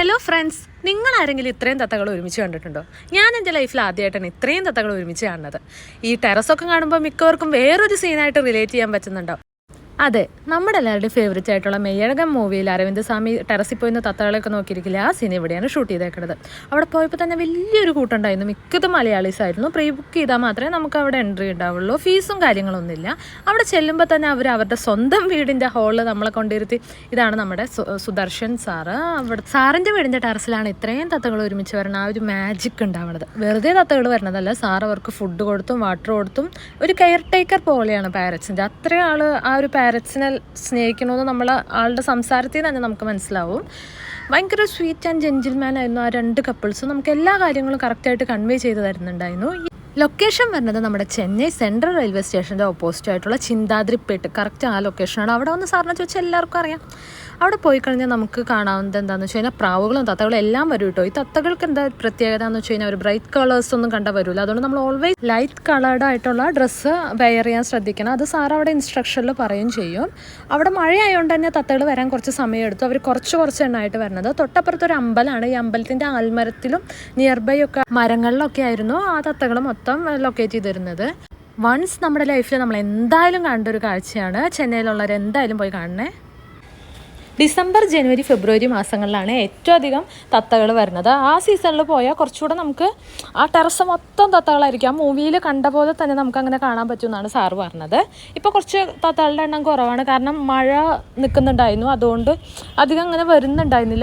Hello friends, നിങ്ങൾ ആരെങ്കിലും ഇത്രയും തത്തകൾ ഒരുമിച്ച് കണ്ടിട്ടുണ്ടോ? ഞാൻ എൻ്റെ ലൈഫിൽ ആദ്യമായിട്ടാണ് ഇത്രയും തത്തകൾ ഒരുമിച്ച് കാണുന്നത്. ഈ ടെറസൊക്കെ കാണുമ്പോൾ മിക്കവർക്കും വേറൊരു സീനായിട്ട് റിലേറ്റ് ചെയ്യാൻ പറ്റുന്നുണ്ടോ? അതെ, നമ്മുടെ എല്ലാവരുടെയും ഫേവറേറ്റ് ആയിട്ടുള്ള മെയ്യഴകം മൂവിയിൽ അരവിന്ദ് സ്വാമി ടെറസിൽ പോയിന്ന് തത്തകളൊക്കെ നോക്കിയിരിക്കില്ല. ആ സീൻ ഇവിടെയാണ് ഷൂട്ട് ചെയ്തേക്കുന്നത്. അവിടെ പോയപ്പോൾ തന്നെ വലിയൊരു കൂട്ടുണ്ടായിരുന്നു. മിക്കതും മലയാളീസ് ആയിരുന്നു. പ്രീ ബുക്ക് ചെയ്താൽ മാത്രമേ നമുക്ക് അവിടെ എൻട്രി ഉണ്ടാവുള്ളൂ. ഫീസും കാര്യങ്ങളൊന്നുമില്ല. അവിടെ ചെല്ലുമ്പോൾ തന്നെ അവരുടെ സ്വന്തം വീടിൻ്റെ ഹോളിൽ നമ്മളെ കൊണ്ടിരുത്തി. ഇതാണ് നമ്മുടെ സുദർശൻ സാറ്. അവിടെ സാറിൻ്റെ വീടിൻ്റെ ടെറസിലാണ് ഇത്രയും തത്തകൾ ഒരുമിച്ച് വരണം. ആ ഒരു മാജിക് ഉണ്ടാവുന്നത്. വെറുതെ തത്തകൾ വരണതല്ല, സാർ അവർക്ക് ഫുഡ് കൊടുത്തും വാട്ടർ കൊടുത്തും ഒരു കെയർ ടേക്കർ പോലെയാണ് പാരറ്റ്സിൻ്റെ. അത്രയും ആൾ ആ ഒരു പാരറ്റ്സിനെ സ്നേഹിക്കണമെന്ന് നമ്മൾ ആളുടെ സംസാരത്തിൽ തന്നെ നമുക്ക് മനസ്സിലാവും. ഭയങ്കര സ്വീറ്റ് ആൻഡ് ജെൻറ്റിൽമാൻ ആയിരുന്നു ആ രണ്ട് കപ്പിൾസും. നമുക്ക് എല്ലാ കാര്യങ്ങളും കറക്റ്റായിട്ട് കൺവേ ചെയ്ത് തരുന്നുണ്ടായിരുന്നു. ലൊക്കേഷൻ വരുന്നത് നമ്മുടെ ചെന്നൈ സെൻട്രൽ റെയിൽവേ സ്റ്റേഷൻ്റെ ഓപ്പോസിറ്റ് ആയിട്ടുള്ള ചിന്താദ്രിപ്പേട്ട്. കറക്റ്റ് ആ ലൊക്കേഷനാണ്. അവിടെ വന്ന് സാറിനെ ചോദിച്ചാൽ എല്ലാവർക്കും അറിയാം. അവിടെ പോയി കഴിഞ്ഞാൽ നമുക്ക് കാണാവുന്നത് എന്താണെന്ന് വെച്ച് കഴിഞ്ഞാൽ പ്രാവുകളും തത്തകളും എല്ലാം വരും കേട്ടോ. ഈ തത്തകൾക്ക് എന്താ പ്രത്യേകത എന്ന് വെച്ച് കഴിഞ്ഞാൽ ഒരു ബ്രൈറ്റ് കളേഴ്സ് ഒന്നും കണ്ടാൽ വരില്ല. അതുകൊണ്ട് നമ്മൾ ഓൾവേസ് ലൈറ്റ് കളേർഡ് ആയിട്ടുള്ള ഡ്രസ്സ് വെയർ ചെയ്യാൻ ശ്രദ്ധിക്കണം. അത് സാർ അവിടെ ഇൻസ്ട്രക്ഷനിൽ പറയുകയും ചെയ്യും. അവിടെ മഴയായതുകൊണ്ട് തന്നെ തത്തകൾ വരാൻ കുറച്ച് സമയം എടുത്തു. അവർ കുറച്ച് എണ്ണമായിട്ട് വരുന്നത്. തൊട്ടപ്പുറത്തൊരു അമ്പലമാണ്. ഈ അമ്പലത്തിൻ്റെ ആൽമരത്തിലും നിയർ ബൈ ഒക്കെ മരങ്ങളിലൊക്കെ ആയിരുന്നു ആ തത്തകൾ മൊത്തം ലൊക്കേറ്റ് ചെയ്തിരുന്നത്. വൺസ് നമ്മുടെ ലൈഫിൽ നമ്മൾ എന്തായാലും കണ്ട ഒരു കാഴ്ചയാണ്. ചെന്നൈയിലുള്ളവർ എന്തായാലും പോയി കാണണേ. ഡിസംബർ, ജനുവരി, ഫെബ്രുവരി മാസങ്ങളിലാണ് ഏറ്റവും അധികം തത്തകൾ വരുന്നത്. ആ സീസണിൽ പോയാൽ കുറച്ചുകൂടെ നമുക്ക് ആ ടെറസ് മൊത്തം തത്തകളായിരിക്കും. ആ മൂവിയിൽ കണ്ട പോലെ തന്നെ നമുക്ക് അങ്ങനെ കാണാൻ പറ്റുമെന്നാണ് സാറ് പറഞ്ഞത്. ഇപ്പോൾ കുറച്ച് തത്തകളുടെ എണ്ണം കുറവാണ്. കാരണം മഴ നിൽക്കുന്നുണ്ടായിരുന്നു. അതുകൊണ്ട് അധികം അങ്ങനെ വരുന്നുണ്ടായിരുന്നില്ല.